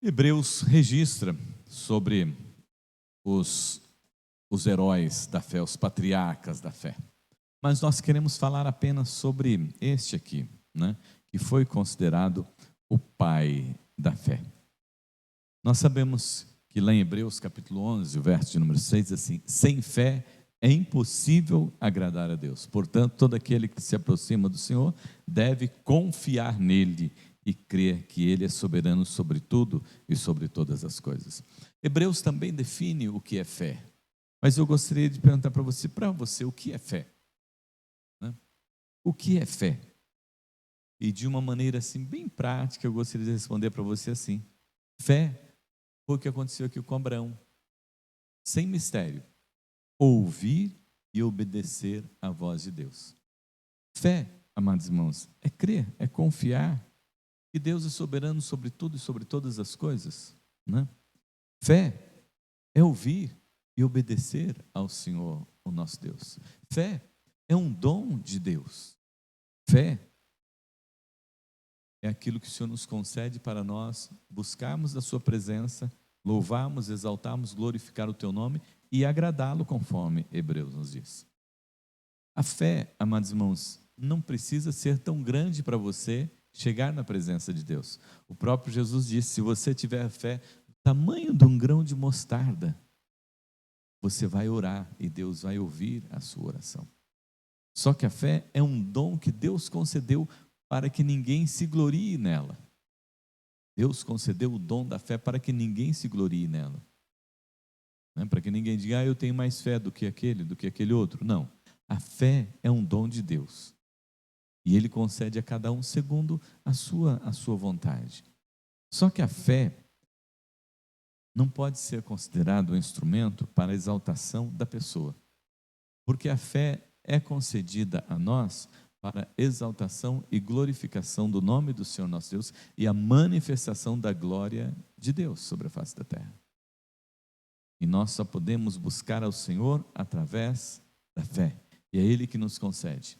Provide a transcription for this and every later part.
Hebreus registra sobre os, os heróis da fé, os patriarcas da fé. Mas nós queremos falar apenas sobre este aqui, né, que foi considerado o pai da fé. Nós sabemos que lá em Hebreus capítulo 11, o verso de número 6, diz assim: sem fé é impossível agradar a Deus. Portanto, todo aquele que se aproxima do Senhor deve confiar nele e crer que ele é soberano sobre tudo e sobre todas as coisas. Hebreus também define o que é fé. Mas eu gostaria de perguntar para você, o que é fé? Né? O que é fé? E de uma maneira assim bem prática, eu gostaria de responder para você assim: fé foi o que aconteceu aqui com Abraão. Sem mistério. Ouvir e obedecer à voz de Deus. Fé, amados irmãos, é crer, é confiar que Deus é soberano sobre tudo e sobre todas as coisas, né? Fé é ouvir e obedecer ao Senhor, o nosso Deus. Fé é um dom de Deus. Fé é aquilo que o Senhor nos concede para nós buscarmos a sua presença, louvarmos, exaltarmos, glorificar o teu nome e agradá-lo, conforme Hebreus nos diz. A fé, amados irmãos, não precisa ser tão grande para você chegar na presença de Deus. O próprio Jesus disse: se você tiver fé do tamanho de um grão de mostarda, você vai orar e Deus vai ouvir a sua oração. Só que a fé é um dom que Deus concedeu para que ninguém se glorie nela. Deus concedeu o dom da fé para que ninguém se glorie nela. Para que ninguém diga: eu tenho mais fé do que aquele outro. Não. A fé é um dom de Deus. E Ele concede a cada um segundo a sua vontade. Só que a fé não pode ser considerado um instrumento para a exaltação da pessoa. Porque a fé é concedida a nós para exaltação e glorificação do nome do Senhor nosso Deus e a manifestação da glória de Deus sobre a face da terra. E nós só podemos buscar ao Senhor através da fé. E é Ele que nos concede.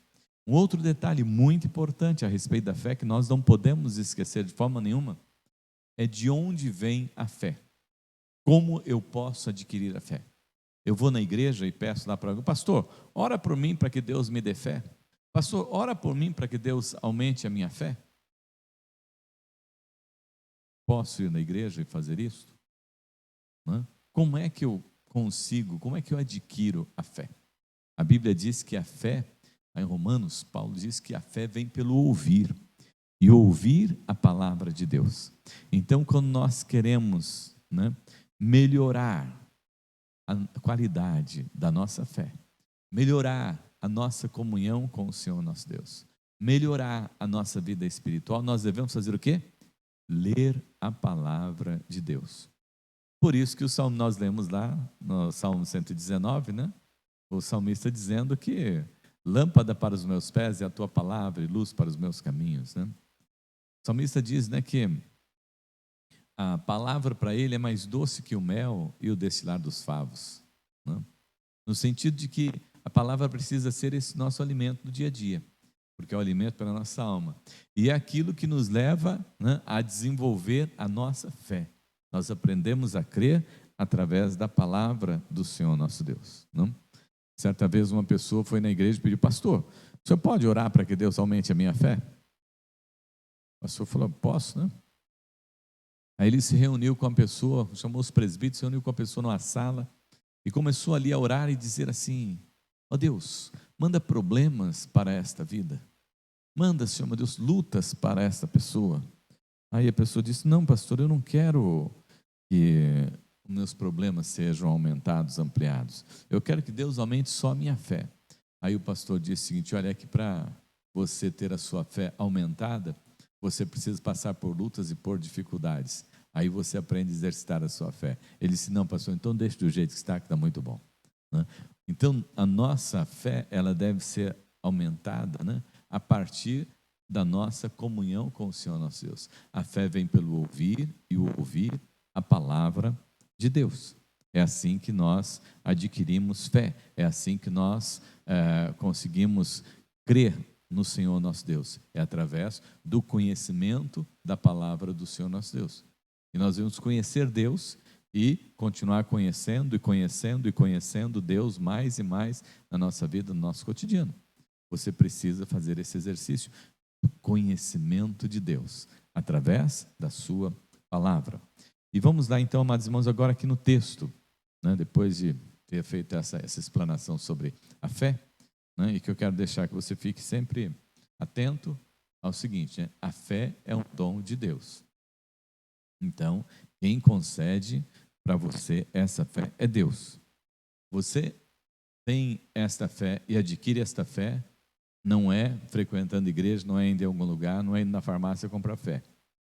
Um outro detalhe muito importante a respeito da fé, que nós não podemos esquecer de forma nenhuma, é de onde vem a fé. Como eu posso adquirir a fé? Eu vou na igreja e peço lá para alguém: pastor, ora por mim para que Deus me dê fé. Pastor, ora por mim para que Deus aumente a minha fé. Posso ir na igreja e fazer isso? Como é que eu consigo, como é que eu adquiro a fé? A Bíblia diz que a fé, em Romanos, Paulo diz que a fé vem pelo ouvir, e ouvir a palavra de Deus. Então, quando nós queremos melhorar a qualidade da nossa fé, melhorar a nossa comunhão com o Senhor nosso Deus, melhorar a nossa vida espiritual, nós devemos fazer o quê? Ler a palavra de Deus. Por isso que o salmo nós lemos lá no Salmo 119, o salmista dizendo que lâmpada para os meus pés é a tua palavra e luz para os meus caminhos. O salmista diz que a palavra para ele é mais doce que o mel e o destilar dos favos. No sentido de que a palavra precisa ser esse nosso alimento do dia a dia, porque é o alimento para a nossa alma. E é aquilo que nos leva a desenvolver a nossa fé. Nós aprendemos a crer através da palavra do Senhor nosso Deus. Certa vez uma pessoa foi na igreja e pediu: pastor, o senhor pode orar para que Deus aumente a minha fé? O pastor falou: posso, Aí ele se reuniu com a pessoa, chamou os presbíteros, se reuniu com a pessoa numa sala e começou ali a orar e dizer assim: ó Deus, manda problemas para esta vida. Manda, Senhor, meu Deus, lutas para esta pessoa. Aí a pessoa disse: não, pastor, eu não quero que os meus problemas sejam aumentados, ampliados. Eu quero que Deus aumente só a minha fé. Aí o pastor disse o seguinte: olha, é que para você ter a sua fé aumentada, você precisa passar por lutas e por dificuldades. Aí você aprende a exercitar a sua fé. Ele disse: não, pastor, então deixe do jeito que está muito bom. Então, a nossa fé, ela deve ser aumentada a partir da nossa comunhão com o Senhor nosso Deus. A fé vem pelo ouvir e o ouvir a palavra de Deus. É assim que nós adquirimos fé. É assim que nós conseguimos crer no Senhor nosso Deus. É através do conhecimento da palavra do Senhor nosso Deus. E nós devemos conhecer Deus e continuar conhecendo e conhecendo e conhecendo Deus mais e mais na nossa vida, no nosso cotidiano. Você precisa fazer esse exercício do conhecimento de Deus através da sua palavra. E vamos lá então, amados irmãos, agora aqui no texto, né, depois de ter feito essa explanação sobre a fé, né, e que eu quero deixar que você fique sempre atento ao seguinte, né, a fé é um dom de Deus. Então, quem concede para você essa fé é Deus. Você tem esta fé e adquire esta fé, não é frequentando igreja, não é indo em algum lugar, não é indo na farmácia comprar fé.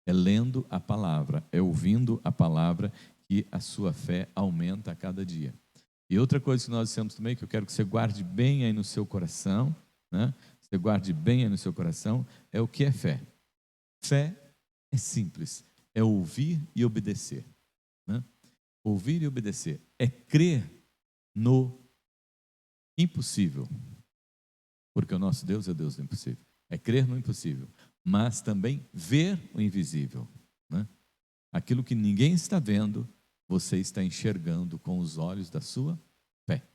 É lendo a palavra, é ouvindo a palavra que a sua fé aumenta a cada dia. E outra coisa que nós dissemos também, que eu quero que você guarde bem aí no seu coração, né? Você guarde bem aí no seu coração, é o que é fé. Fé é simples, é ouvir e obedecer. Né? Ouvir e obedecer é crer no impossível, porque o nosso Deus é o Deus do impossível. É crer no impossível, mas também ver o invisível. Né? Aquilo que ninguém está vendo, você está enxergando com os olhos da sua fé.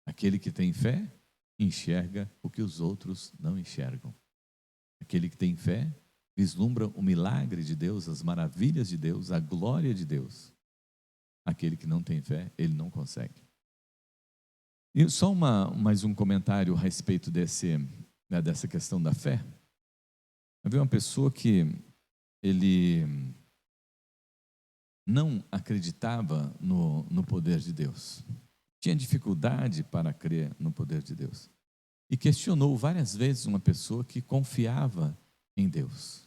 Aquele que tem fé, enxerga o que os outros não enxergam. Aquele que tem fé, vislumbra o milagre de Deus, as maravilhas de Deus, a glória de Deus. Aquele que não tem fé, ele não consegue. E só mais um comentário a respeito dessa questão da fé. Havia uma pessoa que ele não acreditava no poder de Deus. Tinha dificuldade para crer no poder de Deus. E questionou várias vezes uma pessoa que confiava em Deus.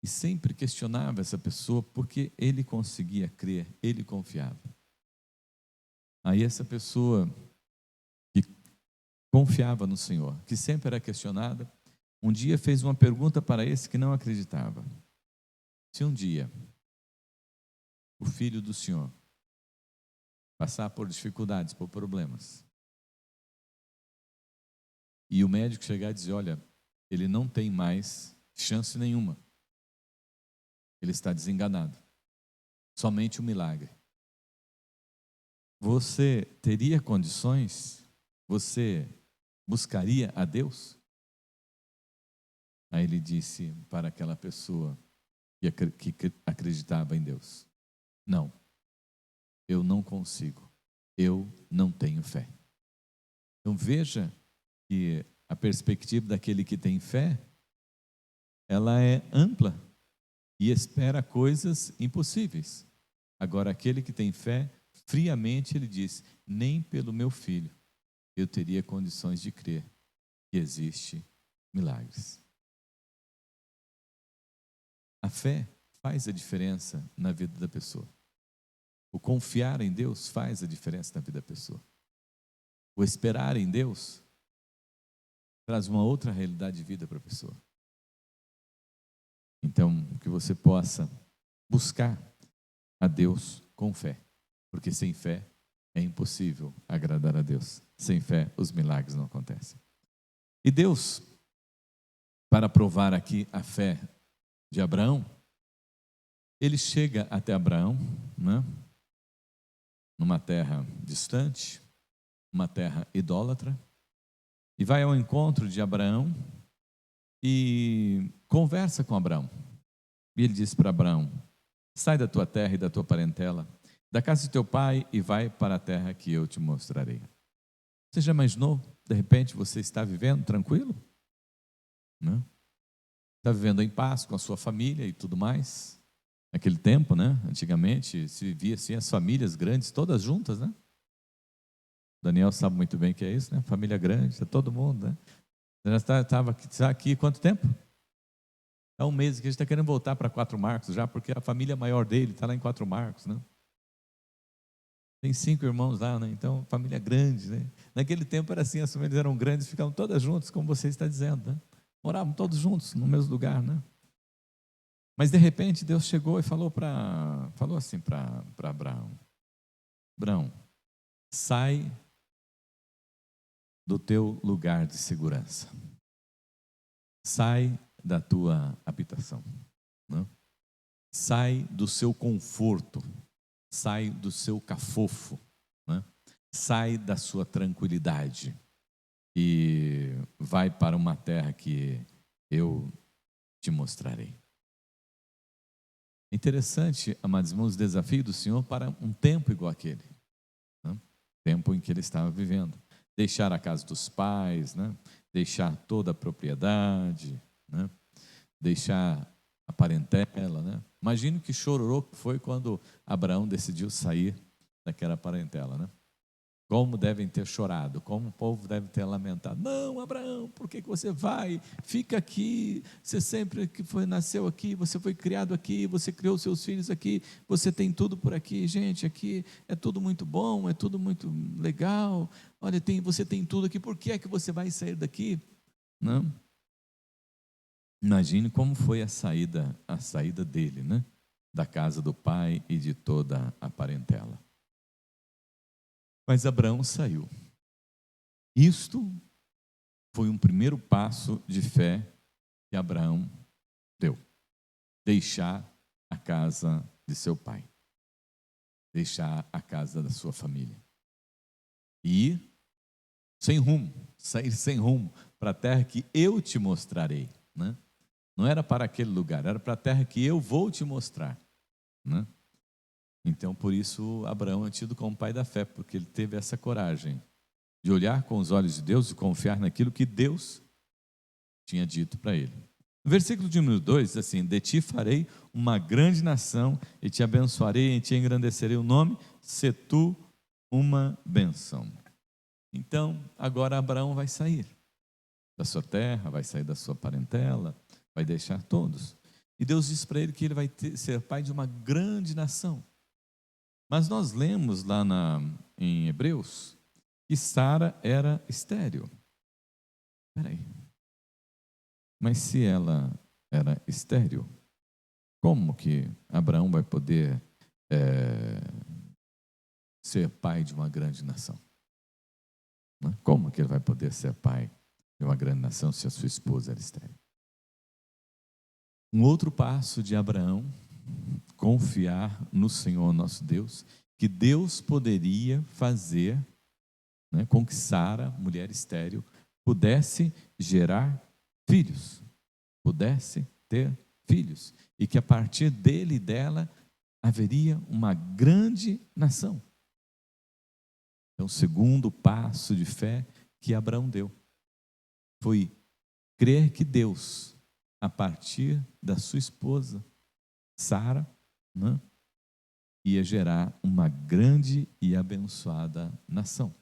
E sempre questionava essa pessoa porque ele conseguia crer, ele confiava. Aí essa pessoa que confiava no Senhor, que sempre era questionada, um dia fez uma pergunta para esse que não acreditava. Se um dia o filho do Senhor passar por dificuldades, por problemas, e o médico chegar e dizer, olha, ele não tem mais chance nenhuma, ele está desenganado, somente um milagre. Você teria condições? Você buscaria a Deus? Aí ele disse para aquela pessoa que acreditava em Deus, não, eu não consigo, eu não tenho fé. Então veja que a perspectiva daquele que tem fé, ela é ampla e espera coisas impossíveis. Agora aquele que tem fé, friamente ele diz, nem pelo meu filho eu teria condições de crer que existe milagres. A fé faz a diferença na vida da pessoa. O confiar em Deus faz a diferença na vida da pessoa. O esperar em Deus traz uma outra realidade de vida para a pessoa. Então, que você possa buscar a Deus com fé, porque sem fé é impossível agradar a Deus. Sem fé, os milagres não acontecem. E Deus, para provar aqui a fé de Abraão, ele chega até Abraão, né? Numa terra distante, uma terra idólatra, e vai ao encontro de Abraão e conversa com Abraão. E ele diz para Abraão, sai da tua terra e da tua parentela, da casa de teu pai e vai para a terra que eu te mostrarei. Você já imaginou, de repente, você está vivendo tranquilo? Não? Está vivendo em paz com a sua família e tudo mais? Naquele tempo, né? Antigamente, se vivia assim, as famílias grandes, todas juntas, né? Daniel sabe muito bem o que é isso, né? Família grande, está todo mundo, né? Você já estava aqui quanto tempo? Há um mês que a gente está querendo voltar para Quatro Marcos já, porque a família maior dele está lá em Quatro Marcos, né? Tem 5 irmãos lá, né? Então, família grande, né? Naquele tempo era assim, as famílias eram grandes, ficavam todas juntas, como você está dizendo, né? Moravam todos juntos no mesmo lugar, né? Mas de repente Deus chegou e falou assim para Abraão: Abraão, sai do teu lugar de segurança. Sai da tua habitação. sai do seu conforto, sai do seu cafofo, né? Sai da sua tranquilidade e vai para uma terra que eu te mostrarei. Interessante, amados irmãos, o desafio do Senhor para um tempo igual aquele, né? Tempo em que ele estava vivendo. Deixar a casa dos pais, né? Deixar toda a propriedade, né? Deixar a parentela, né? Imagine que chororô foi quando Abraão decidiu sair daquela parentela, né? Como devem ter chorado, como o povo deve ter lamentado. Não, Abraão, por que você vai? Fica aqui, você sempre que nasceu aqui, você foi criado aqui, você criou seus filhos aqui, você tem tudo por aqui. Gente, aqui é tudo muito bom, é tudo muito legal. Olha, você tem tudo aqui, por que é que você vai sair daqui? Não. Imagine como foi a saída dele, né? Da casa do pai e de toda a parentela. Mas Abraão saiu. Isto foi um primeiro passo de fé que Abraão deu. Deixar a casa de seu pai. Deixar a casa da sua família. E ir sem rumo, sair sem rumo para a terra que eu te mostrarei, né? Não era para aquele lugar, era para a terra que eu vou te mostrar, né? Então, por isso, Abraão é tido como pai da fé, porque ele teve essa coragem de olhar com os olhos de Deus e confiar naquilo que Deus tinha dito para ele. No versículo de número 2, diz assim: de ti farei uma grande nação, e te abençoarei, e te engrandecerei o nome, se tu uma bênção. Então, agora Abraão vai sair da sua terra, vai sair da sua parentela, vai deixar todos. E Deus diz para ele que ele vai ser pai de uma grande nação. Mas nós lemos lá em Hebreus que Sara era estéril. Espera aí. Mas se ela era estéril, como que Abraão vai poder ser pai de uma grande nação? Como que ele vai poder ser pai de uma grande nação se a sua esposa era estéril? Um outro passo de Abraão, confiar no Senhor nosso Deus, que Deus poderia fazer, né, com que Sara, mulher estéril, pudesse gerar filhos, pudesse ter filhos, e que a partir dele e dela haveria uma grande nação. Então, o segundo passo de fé que Abraão deu foi crer que Deus, a partir da sua esposa, Sara, né, ia gerar uma grande e abençoada nação.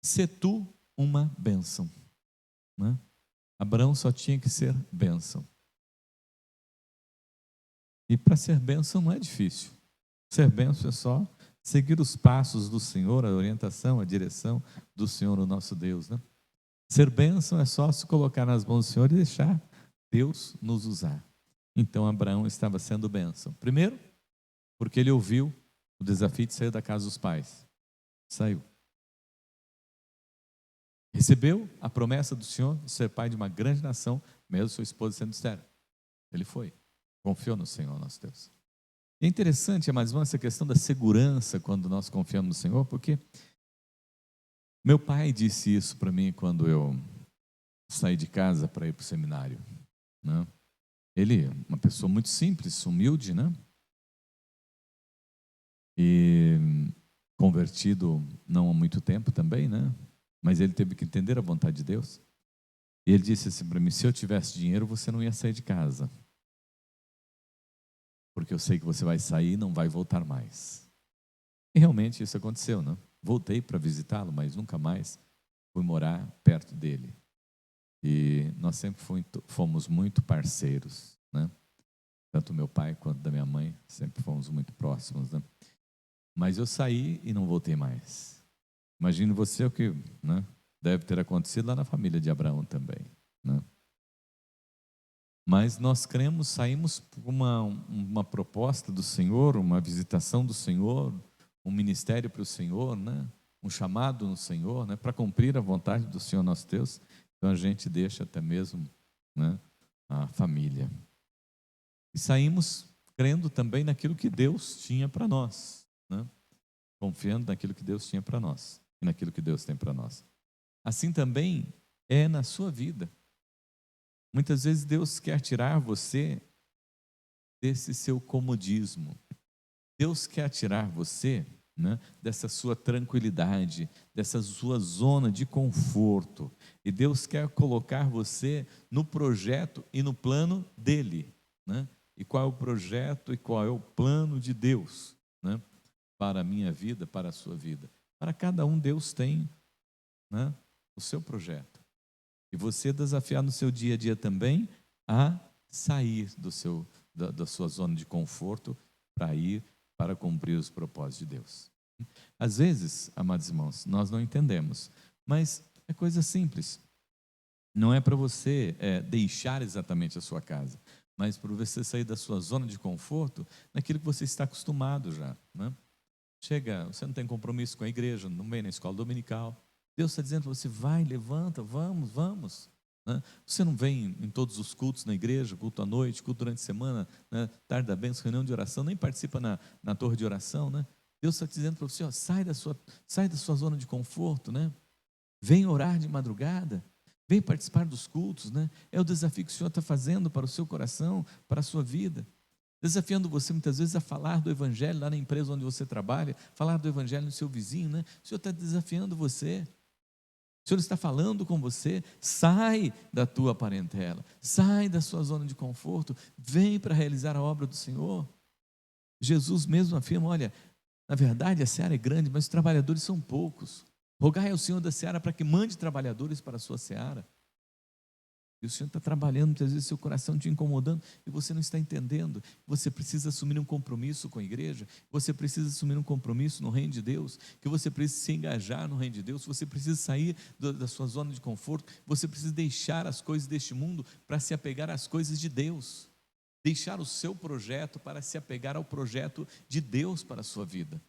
Se tu uma bênção, né? Abraão só tinha que ser bênção. E para ser bênção não é difícil. Ser bênção é só seguir os passos do Senhor, a orientação, a direção do Senhor, o nosso Deus, né? Ser bênção é só se colocar nas mãos do Senhor e deixar Deus nos usar. Então Abraão estava sendo bênção. Primeiro, porque ele ouviu o desafio de sair da casa dos pais. Saiu. Recebeu a promessa do Senhor de ser pai de uma grande nação, mesmo sua esposa sendo estéril. Ele foi. Confiou no Senhor, nosso Deus. É interessante, mas essa questão da segurança quando nós confiamos no Senhor, porque meu pai disse isso para mim quando eu saí de casa para ir para o seminário, né? Ele é uma pessoa muito simples, humilde, né? E convertido não há muito tempo também, né? Mas ele teve que entender a vontade de Deus. E ele disse assim para mim: se eu tivesse dinheiro, você não ia sair de casa, porque eu sei que você vai sair e não vai voltar mais. E realmente isso aconteceu, né? Voltei para visitá-lo, mas nunca mais fui morar perto dele. E nós sempre fomos muito parceiros, né? Tanto meu pai quanto da minha mãe, sempre fomos muito próximos, né? Mas eu saí e não voltei mais. Imagine você o que, né, deve ter acontecido lá na família de Abraão também, né? Mas nós cremos, saímos por uma proposta do Senhor, uma visitação do Senhor, um ministério para o Senhor, né? Um chamado no Senhor, né? Para cumprir a vontade do Senhor nosso Deus. Então a gente deixa até mesmo, né, a família. E saímos crendo também naquilo que Deus tinha para nós, né? Confiando naquilo que Deus tinha para nós e naquilo que Deus tem para nós. Assim também é na sua vida. Muitas vezes Deus quer tirar você desse seu comodismo. Deus quer tirar você, né, dessa sua tranquilidade, dessa sua zona de conforto. E Deus quer colocar você no projeto e no plano dele, né? E qual é o projeto e qual é o plano de Deus, né, para a minha vida, para a sua vida? Para cada um, Deus tem, né, o seu projeto. E você é desafiado no seu dia a dia também a sair da sua zona de conforto para ir para cumprir os propósitos de Deus. Às vezes, amados irmãos, nós não entendemos, mas é coisa simples. Não é para você deixar exatamente a sua casa, mas para você sair da sua zona de conforto naquilo que você está acostumado já, né? Chega, você não tem compromisso com a igreja, não vem na escola dominical. Deus está dizendo para você, vai, levanta, vamos. Né? Você não vem em todos os cultos na igreja, culto à noite, culto durante a semana, né? Tarde da bênção, reunião de oração, nem participa na torre de oração, né? Deus está dizendo para você, ó, sai da sua zona de conforto, né? Vem orar de madrugada, vem participar dos cultos, né? É o desafio que o Senhor está fazendo para o seu coração, para a sua vida. Desafiando você muitas vezes a falar do Evangelho lá na empresa onde você trabalha, falar do Evangelho no seu vizinho, né? O Senhor está desafiando você. O Senhor está falando com você, sai da tua parentela, sai da sua zona de conforto, vem para realizar a obra do Senhor. Jesus mesmo afirma, olha, na verdade a seara é grande, mas os trabalhadores são poucos. Rogai ao Senhor da seara para que mande trabalhadores para a sua seara. E o Senhor está trabalhando, muitas vezes seu coração te incomodando e você não está entendendo. Você precisa assumir um compromisso com a igreja, você precisa assumir um compromisso no reino de Deus, que você precisa se engajar no reino de Deus, você precisa sair da sua zona de conforto, você precisa deixar as coisas deste mundo para se apegar às coisas de Deus. Deixar o seu projeto para se apegar ao projeto de Deus para a sua vida.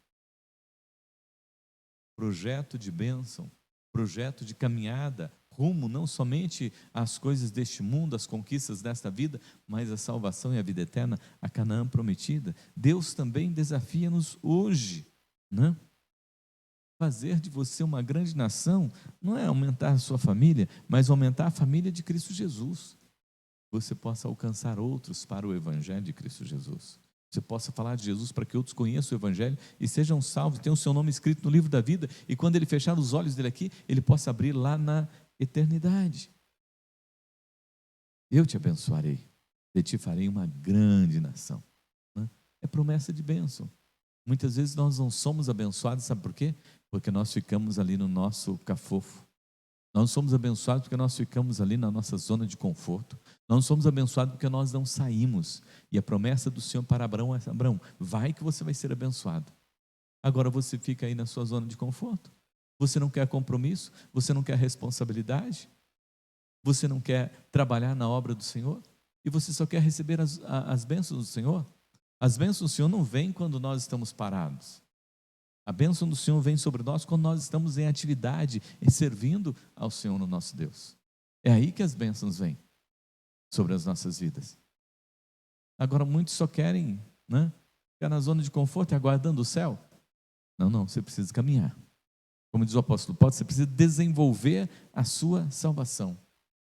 Projeto de bênção, projeto de caminhada, rumo não somente às coisas deste mundo, às conquistas desta vida, mas à salvação e à vida eterna, a Canaã prometida. Deus também desafia-nos hoje, né? Fazer de você uma grande nação não é aumentar a sua família, mas aumentar a família de Cristo Jesus. Você possa alcançar outros para o Evangelho de Cristo Jesus. Você possa falar de Jesus para que outros conheçam o Evangelho e sejam salvos, tenham o seu nome escrito no livro da vida, e quando ele fechar os olhos dele aqui, ele possa abrir lá na eternidade. Eu te abençoarei, de ti farei uma grande nação, né? É promessa de bênção. Muitas vezes nós não somos abençoados, sabe por quê? Porque nós ficamos ali no nosso cafofo. Nós não somos abençoados porque nós ficamos ali na nossa zona de conforto. Nós não somos abençoados porque nós não saímos. E a promessa do Senhor para Abraão é: Abraão, vai que você vai ser abençoado. Agora você fica aí na sua zona de conforto. Você não quer compromisso? Você não quer responsabilidade? Você não quer trabalhar na obra do Senhor? E você só quer receber as bênçãos do Senhor? As bênçãos do Senhor não vêm quando nós estamos parados. A bênção do Senhor vem sobre nós quando nós estamos em atividade, em servindo ao Senhor, no nosso Deus. É aí que as bênçãos vêm sobre as nossas vidas. Agora muitos só querem, né, ficar na zona de conforto e aguardando o céu. Não, você precisa caminhar. Como diz o apóstolo Paulo, você precisa desenvolver a sua salvação.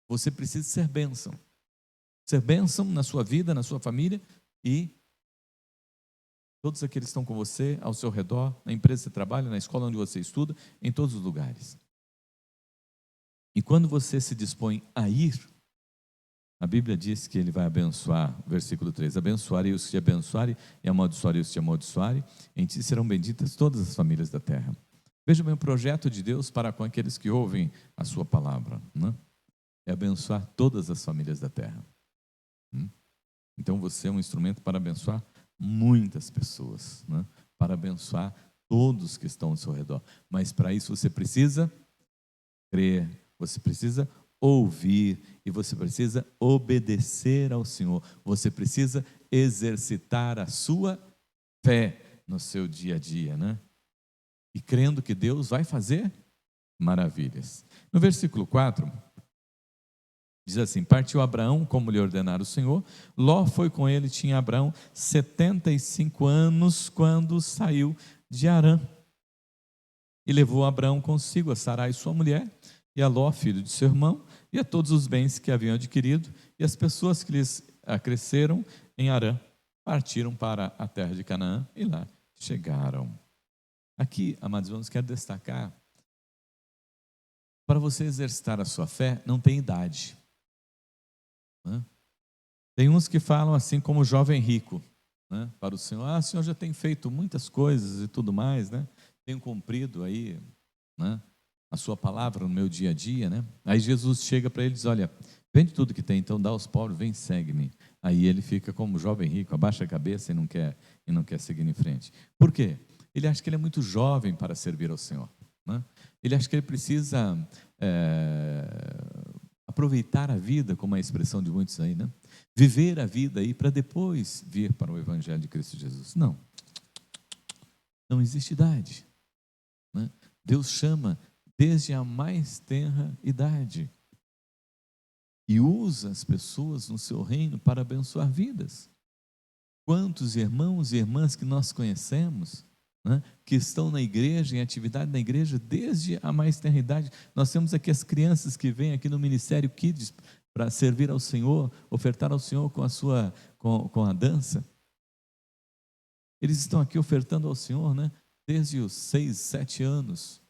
Você precisa ser bênção. Ser bênção na sua vida, na sua família e todos aqueles que estão com você, ao seu redor, na empresa que você trabalha, na escola onde você estuda, em todos os lugares. E quando você se dispõe a ir, a Bíblia diz que ele vai abençoar, versículo 3, abençoarei os que te abençoarem e amaldiçoarei os que te amaldiçoarem, em ti serão benditas todas as famílias da terra. Veja bem, o projeto de Deus para com aqueles que ouvem a sua palavra, né? É abençoar todas as famílias da terra. Então você é um instrumento para abençoar muitas pessoas, né? Para abençoar todos que estão ao seu redor. Mas para isso você precisa crer, você precisa ouvir e você precisa obedecer ao Senhor. Você precisa exercitar a sua fé no seu dia a dia, né? E crendo que Deus vai fazer maravilhas. No versículo 4, Diz assim: partiu Abraão, como lhe ordenara o Senhor. Ló foi com ele, tinha Abraão 75 anos quando saiu de Harã. E levou Abraão consigo a Sarai, sua mulher, e a Ló, filho de seu irmão, e a todos os bens que haviam adquirido, e as pessoas que lhes acresceram em Harã. Partiram para a terra de Canaã e lá chegaram. Aqui, amados irmãos, quero destacar: para você exercitar a sua fé, não tem idade. Né? Tem uns que falam assim como o jovem rico, né? Para o Senhor: o Senhor já tem feito muitas coisas e tudo mais, né? Tenho cumprido aí, né, a sua palavra no meu dia a dia, né? Aí Jesus chega para ele e diz: olha, vende tudo que tem, então dá aos pobres, vem, segue-me. Aí ele fica como o jovem rico, abaixa a cabeça e não quer seguir em frente. Por quê? Ele acha que ele é muito jovem para servir ao Senhor, né? Ele acha que ele precisa aproveitar a vida, como é a expressão de muitos aí, né? Viver a vida aí para depois vir para o Evangelho de Cristo Jesus. Não, não existe idade, né? Deus chama desde a mais tenra idade e usa as pessoas no seu reino para abençoar vidas. Quantos irmãos e irmãs que nós conhecemos, né, que estão na igreja, em atividade na igreja, desde a mais tenra idade. Nós temos aqui as crianças que vêm aqui no Ministério Kids para servir ao Senhor, ofertar ao Senhor com a dança. Eles estão aqui ofertando ao Senhor, né, desde os 6, 7 anos.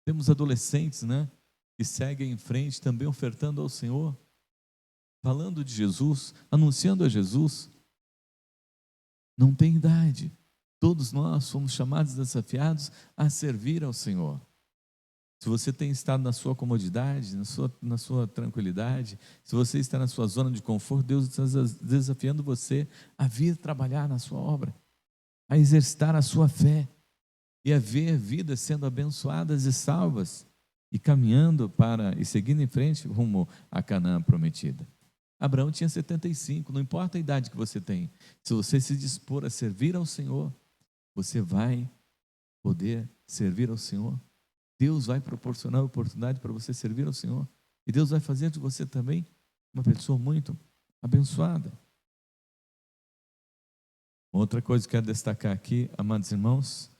Temos adolescentes, né, que seguem em frente também ofertando ao Senhor, falando de Jesus, anunciando a Jesus. Não tem idade. Todos nós fomos chamados e desafiados a servir ao Senhor. Se você tem estado na sua comodidade, na sua tranquilidade, se você está na sua zona de conforto, Deus está desafiando você a vir trabalhar na sua obra, a exercitar a sua fé e a ver vidas sendo abençoadas e salvas e caminhando e seguindo em frente rumo à Canaã prometida. Abraão tinha 75, não importa a idade que você tem, se você se dispor a servir ao Senhor, você vai poder servir ao Senhor. Deus vai proporcionar a oportunidade para você servir ao Senhor. E Deus vai fazer de você também uma pessoa muito abençoada. Outra coisa que eu quero destacar aqui, amados irmãos,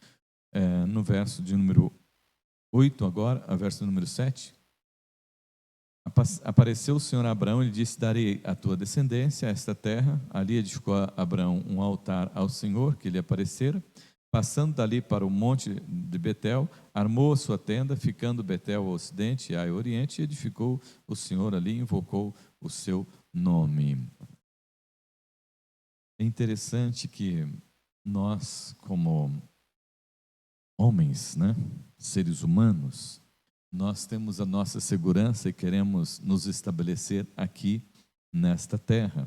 no verso de número 8 agora, a verso número 7. Apareceu o Senhor a Abraão e lhe disse: darei à tua descendência esta terra. Ali edificou Abraão um altar ao Senhor que lhe aparecera. Passando dali para o monte de Betel, armou a sua tenda, ficando Betel ao ocidente e Ai ao oriente, e edificou o Senhor ali e invocou o seu nome. É interessante que nós, como homens, né, seres humanos, nós temos a nossa segurança e queremos nos estabelecer aqui nesta terra.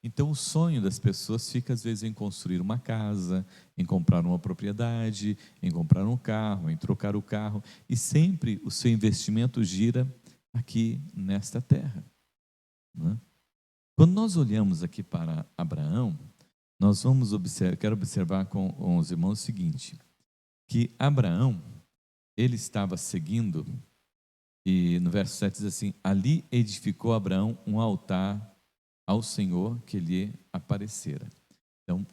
Então o sonho das pessoas fica às vezes em construir uma casa, em comprar uma propriedade, em comprar um carro, em trocar o carro, e sempre o seu investimento gira aqui nesta terra, né? Quando nós olhamos aqui para Abraão, nós quero observar com os irmãos o seguinte, que Abraão, ele estava seguindo, e no verso 7 diz assim: ali edificou Abraão um altar ao Senhor que lhe aparecera. Então,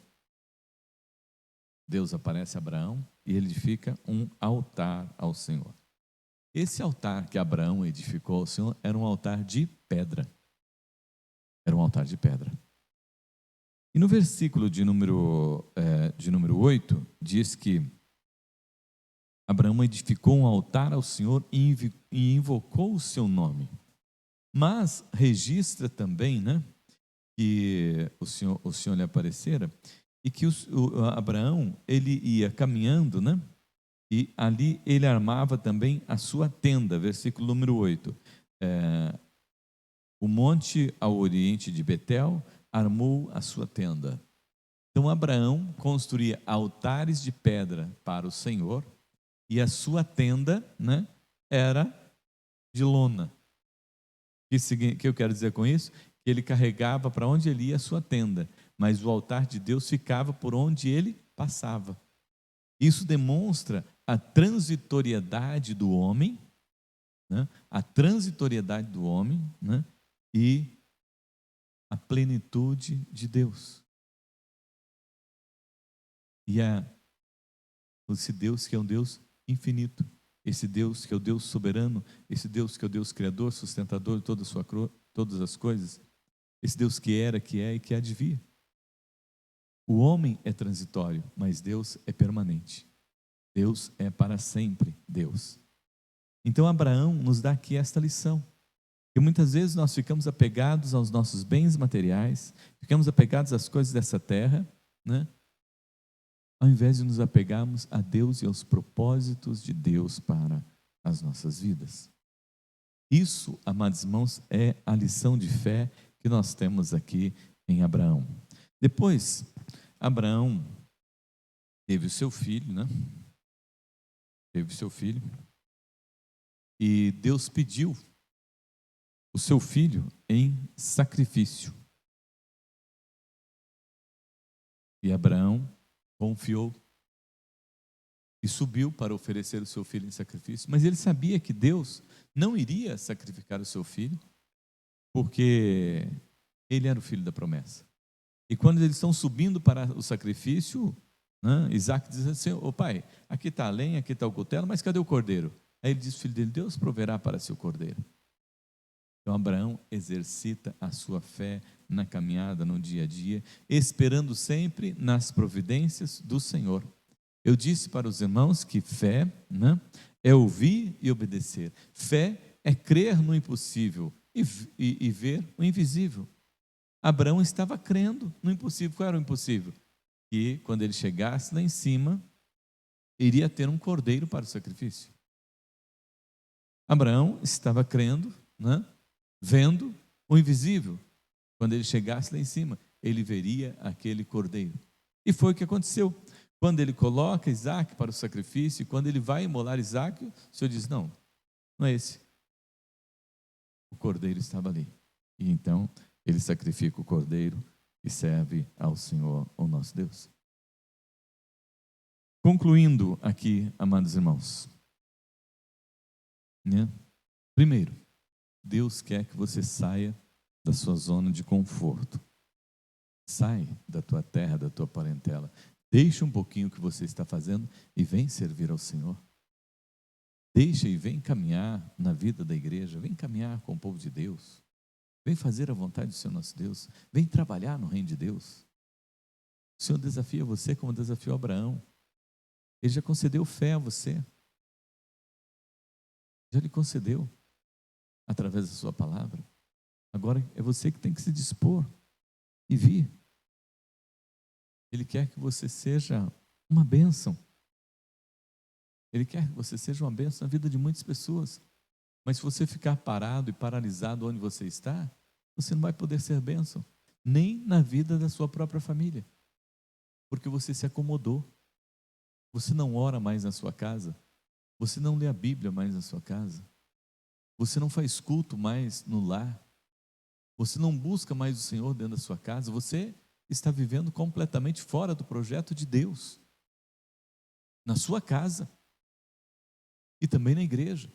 Deus aparece a Abraão e ele edifica um altar ao Senhor. Esse altar que Abraão edificou ao Senhor era um altar de pedra. Era um altar de pedra. E no versículo de número 8, diz que Abraão edificou um altar ao Senhor e invocou o seu nome. Mas registra também, né, que o Senhor lhe aparecera e que Abraão, ele ia caminhando, né, e ali ele armava também a sua tenda, versículo número 8. O monte ao oriente de Betel armou a sua tenda. Então Abraão construía altares de pedra para o Senhor e a sua tenda, né, era de lona. O que eu quero dizer com isso? Que ele carregava para onde ele ia a sua tenda, mas o altar de Deus ficava por onde ele passava. Isso demonstra a transitoriedade do homem né? A transitoriedade do homem, né? E a plenitude de Deus. E esse Deus que é um Deus infinito, esse Deus que é o Deus soberano, esse Deus que é o Deus criador, sustentador de todas as coisas, esse Deus que era, que é e que há de vir. O homem é transitório, mas Deus é permanente. Deus é para sempre Deus. Então Abraão nos dá aqui esta lição. Que muitas vezes nós ficamos apegados aos nossos bens materiais, ficamos apegados às coisas dessa terra, né? Ao invés de nos apegarmos a Deus e aos propósitos de Deus para as nossas vidas. Isso, amados irmãos, é a lição de fé que nós temos aqui em Abraão. Depois, Abraão teve o seu filho, né? Teve o seu filho. E Deus pediu o seu filho em sacrifício. E Abraão confiou e subiu para oferecer o seu filho em sacrifício. Mas ele sabia que Deus não iria sacrificar o seu filho, porque ele era o filho da promessa. E quando eles estão subindo para o sacrifício, né, Isaac diz assim: ô pai, aqui está a lenha, aqui está o cutelo, mas cadê o cordeiro? Aí ele diz, filho dele, Deus proverá para si o cordeiro. Então Abraão exercita a sua fé na caminhada, no dia a dia, esperando sempre nas providências do Senhor. Eu disse para os irmãos que fé, né, é ouvir e obedecer. Fé é crer no impossível e ver o invisível. Abraão estava crendo no impossível. Qual era o impossível? Que quando ele chegasse lá em cima, iria ter um cordeiro para o sacrifício. Abraão estava crendo, né, vendo o invisível. Quando ele chegasse lá em cima, ele veria aquele cordeiro. E foi o que aconteceu. Quando ele coloca Isaac para o sacrifício, e quando ele vai imolar Isaac, o Senhor diz, não, não é esse. O cordeiro estava ali. E então, ele sacrifica o cordeiro e serve ao Senhor, o nosso Deus. Concluindo aqui, amados irmãos, né? Primeiro, Deus quer que você saia da sua zona de conforto. Sai da tua terra, da tua parentela. Deixa um pouquinho o que você está fazendo e vem servir ao Senhor. Deixa e vem caminhar na vida da igreja, vem caminhar com o povo de Deus. Vem fazer a vontade do Senhor nosso Deus. Vem trabalhar no reino de Deus. O Senhor desafia você como desafiou Abraão. Ele já concedeu fé a você. Já lhe concedeu através da sua palavra. Agora é você que tem que se dispor e vir. Ele quer que você seja uma bênção. Ele quer que você seja uma bênção na vida de muitas pessoas. Mas se você ficar parado e paralisado onde você está, você não vai poder ser bênção, nem na vida da sua própria família. Porque você se acomodou. Você não ora mais na sua casa. Você não lê a Bíblia mais na sua casa. Você não faz culto mais no lar. Você não busca mais o Senhor dentro da sua casa. Você está vivendo completamente fora do projeto de Deus. Na sua casa. E também na igreja.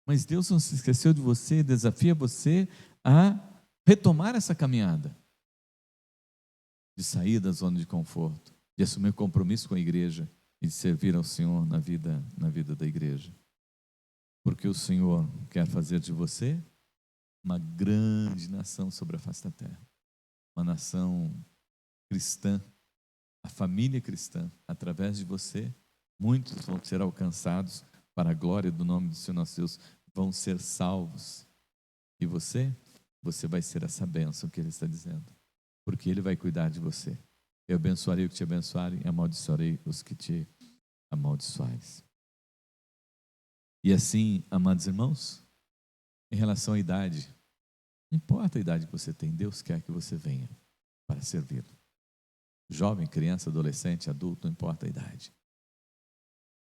Mas Deus não se esqueceu de você, desafia você a retomar essa caminhada. De sair da zona de conforto. De assumir compromisso com a igreja. E de servir ao Senhor na vida da igreja. Porque o Senhor quer fazer de você uma grande nação sobre a face da terra. Uma nação cristã, a família cristã, através de você, muitos vão ser alcançados para a glória do nome do Senhor nosso Deus, vão ser salvos. E você vai ser essa bênção que Ele está dizendo, porque Ele vai cuidar de você. Eu abençoarei os que te abençoarem e amaldiçoarei os que te amaldiçoares. E assim, amados irmãos, em relação à idade, não importa a idade que você tem, Deus quer que você venha para servi-lo. Jovem, criança, adolescente, adulto, não importa a idade.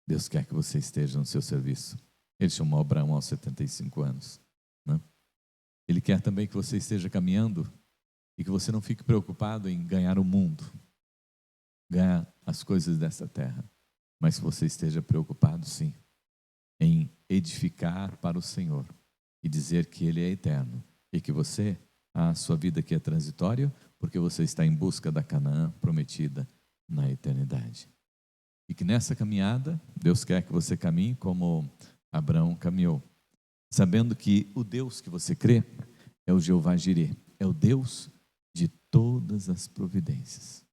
Deus quer que você esteja no seu serviço. Ele chamou Abraão aos 75 anos. Né? Ele quer também que você esteja caminhando e que você não fique preocupado em ganhar o mundo, ganhar as coisas dessa terra, mas que você esteja preocupado, sim, em edificar para o Senhor e dizer que Ele é eterno e que você, a sua vida aqui é transitória, porque você está em busca da Canaã prometida na eternidade. E que nessa caminhada, Deus quer que você caminhe como Abraão caminhou, sabendo que o Deus que você crê é o Jeová Jireh, é o Deus de todas as providências.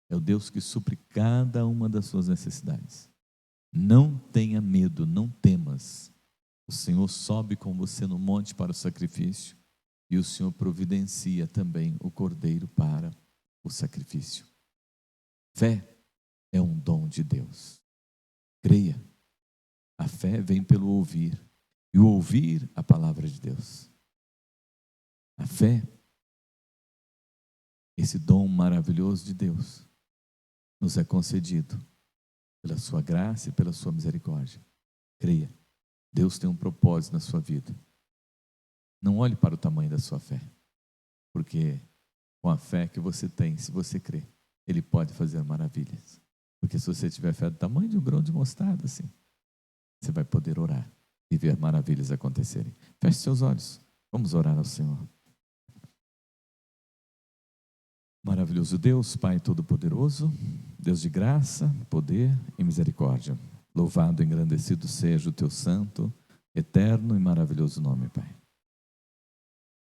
É o Deus que supre cada uma das suas necessidades. Não tenha medo, não temas. O Senhor sobe com você no monte para o sacrifício e o Senhor providencia também o cordeiro para o sacrifício. Fé é um dom de Deus. Creia. A fé vem pelo ouvir e o ouvir a palavra de Deus. A fé, esse dom maravilhoso de Deus, nos é concedido pela sua graça e pela sua misericórdia. Creia, Deus tem um propósito na sua vida. Não olhe para o tamanho da sua fé, porque com a fé que você tem, se você crê, Ele pode fazer maravilhas. Porque se você tiver fé do tamanho de um grão de mostarda, assim, você vai poder orar e ver maravilhas acontecerem. Feche seus olhos, vamos orar ao Senhor. Maravilhoso Deus, Pai Todo-Poderoso, Deus de graça, poder e misericórdia. Louvado e engrandecido seja o Teu santo, eterno e maravilhoso nome, Pai.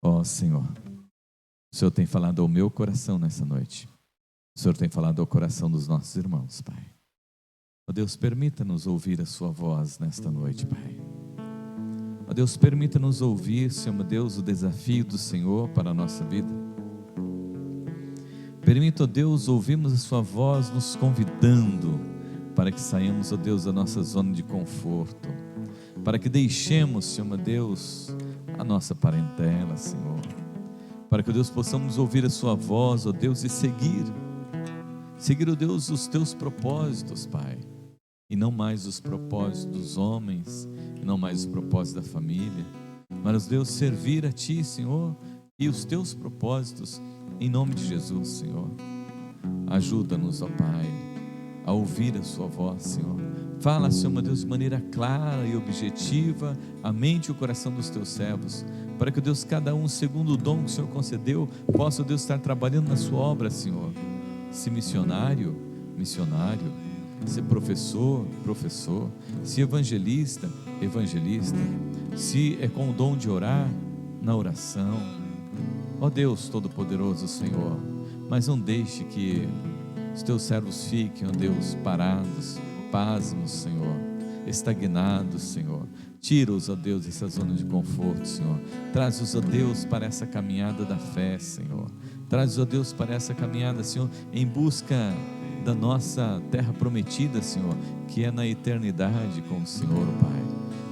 Ó Senhor, o Senhor tem falado ao meu coração nessa noite. O Senhor tem falado ao coração dos nossos irmãos, Pai. Ó Deus, permita-nos ouvir a Sua voz nesta noite, Pai. Ó Deus, permita-nos ouvir, Senhor Deus, o desafio do Senhor para a nossa vida. Permita, ó Deus, ouvirmos a Sua voz nos convidando para que saímos, ó Deus, da nossa zona de conforto, para que deixemos, Senhor Deus, a nossa parentela, Senhor, para que, ó Deus, possamos ouvir a Sua voz, ó Deus, e seguir, ó Deus, os Teus propósitos, Pai, e não mais os propósitos dos homens, e não mais os propósitos da família, mas, Deus, servir a Ti, Senhor, e os Teus propósitos. Em nome de Jesus, Senhor, ajuda-nos, ó Pai, a ouvir a Sua voz, Senhor. Fala, Senhor, meu Deus, de maneira clara e objetiva a mente e o coração dos Teus servos, para que, Deus, cada um, segundo o dom que o Senhor concedeu, possa, Deus, estar trabalhando na Sua obra, Senhor. Se missionário, missionário. Se professor, professor. Se evangelista, evangelista. Se é com o dom de orar, na oração. Ó Deus Todo-Poderoso, Senhor, mas não deixe que os Teus servos fiquem, ó Deus, parados, pasmos, Senhor, estagnados, Senhor. Tira-os, ó Deus, dessa zona de conforto, Senhor. Traz-os, ó Deus, para essa caminhada da fé, Senhor. Traz-os, ó Deus, para essa caminhada, Senhor, em busca da nossa terra prometida, Senhor, que é na eternidade com o Senhor, Pai.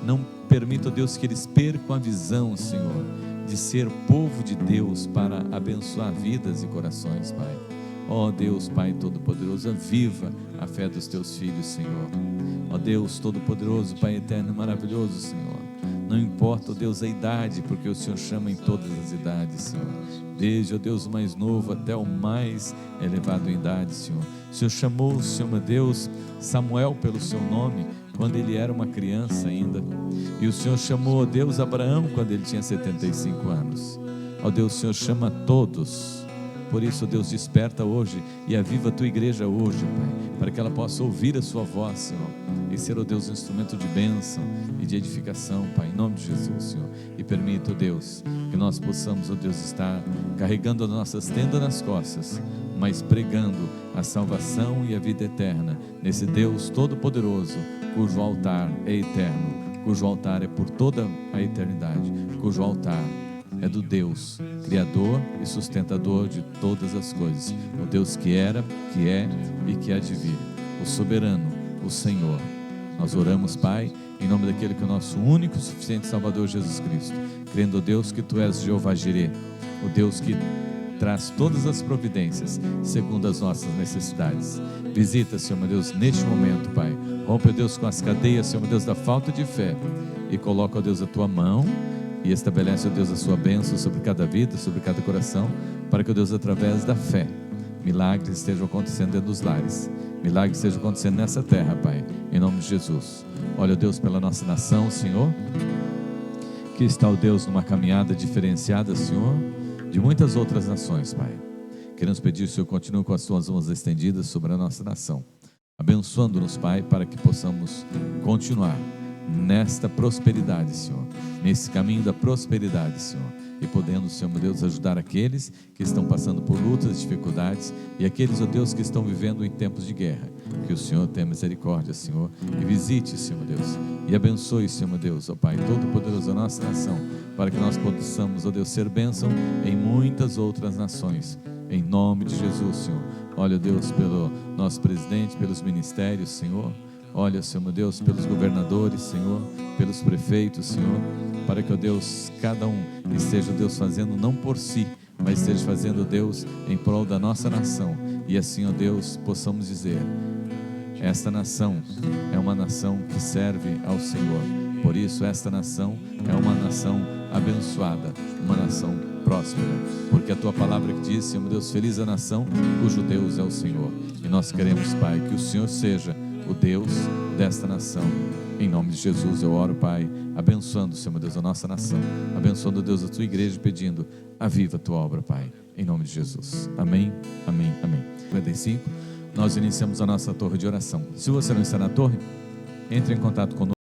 Não permita, ó Deus, que eles percam a visão, Senhor, de ser povo de Deus para abençoar vidas e corações, Pai. Ó Deus, Pai Todo-Poderoso, aviva a fé dos Teus filhos, Senhor. Ó Deus Todo-Poderoso, Pai eterno e maravilhoso, Senhor. Não importa, ó Deus, a idade, porque o Senhor chama em todas as idades, Senhor. Desde, ó Deus, o mais novo até o mais elevado em idade, Senhor. O Senhor chamou, Senhor, meu Deus, Samuel pelo seu nome, quando ele era uma criança ainda. E o Senhor chamou, ó Deus, Abraão quando ele tinha 75 anos. Ó Deus, o Senhor chama todos. Por isso, ó Deus, desperta hoje e aviva a Tua igreja hoje, Pai, para que ela possa ouvir a Sua voz, Senhor, e ser, ó Deus, um instrumento de bênção e de edificação, Pai, em nome de Jesus, Senhor. E permita, ó Deus, que nós possamos, ó Deus, estar carregando as nossas tendas nas costas, mas pregando a salvação e a vida eterna nesse Deus Todo-Poderoso, cujo altar é eterno, cujo altar é por toda a eternidade, cujo altar é do Deus Criador e sustentador de todas as coisas, o Deus que era, que é e que há de vir, o soberano, o Senhor. Nós oramos, Pai, em nome daquele que é o nosso único e suficiente Salvador, Jesus Cristo, crendo, Deus, que Tu és Jeová Jireh, o Deus que traz todas as providências segundo as nossas necessidades. Visita, Senhor meu Deus, neste momento, Pai. Rompe, ó Deus, com as cadeias, Senhor meu Deus, da falta de fé, e coloca, ó Deus, a Tua mão e estabelece, ó Deus, a Sua bênção sobre cada vida, sobre cada coração, para que, ó Deus, através da fé, milagres estejam acontecendo dentro dos lares, Milagres estejam acontecendo nessa terra, Pai, em nome de Jesus. Olha, Deus, pela nossa nação, Senhor, que está, o Deus, numa caminhada diferenciada, Senhor, de muitas outras nações, Pai. Queremos pedir, Senhor, continue com as tuas mãos estendidas sobre a nossa nação, abençoando-nos, Pai, para que possamos continuar nesta prosperidade, Senhor, nesse caminho da prosperidade, Senhor, e podendo, Senhor, meu Deus, ajudar aqueles que estão passando por lutas, dificuldades, e aqueles, ó Deus, que estão vivendo em tempos de guerra. Que o Senhor tenha misericórdia, Senhor, e visite, Senhor, meu Deus, e abençoe, Senhor, meu Deus, ó Pai, todo-poderoso, a nossa nação, para que nós possamos, ó Deus, ser bênção em muitas outras nações, em nome de Jesus, Senhor. Olha, Deus, pelo nosso presidente, pelos ministérios, Senhor. Olha, Senhor, meu Deus, pelos governadores, Senhor, pelos prefeitos, Senhor, para que, ó Deus, cada um esteja, Deus, fazendo não por si, mas esteja fazendo, Deus, em prol da nossa nação. E assim, ó Deus, possamos dizer: esta nação é uma nação que serve ao Senhor. Por isso, esta nação é uma nação abençoada, uma nação próspera, porque a tua palavra que diz, Senhor, meu Deus, feliz a nação cujo Deus é o Senhor. E nós queremos, Pai, que o Senhor seja o Deus desta nação. Em nome de Jesus eu oro, Pai, abençoando, Senhor, meu Deus, a nossa nação, abençoando, Deus, a tua igreja, pedindo: aviva a tua obra, Pai, em nome de Jesus. Amém, amém, amém. 55, nós iniciamos a nossa torre de oração. Se você não está na torre, entre em contato conosco.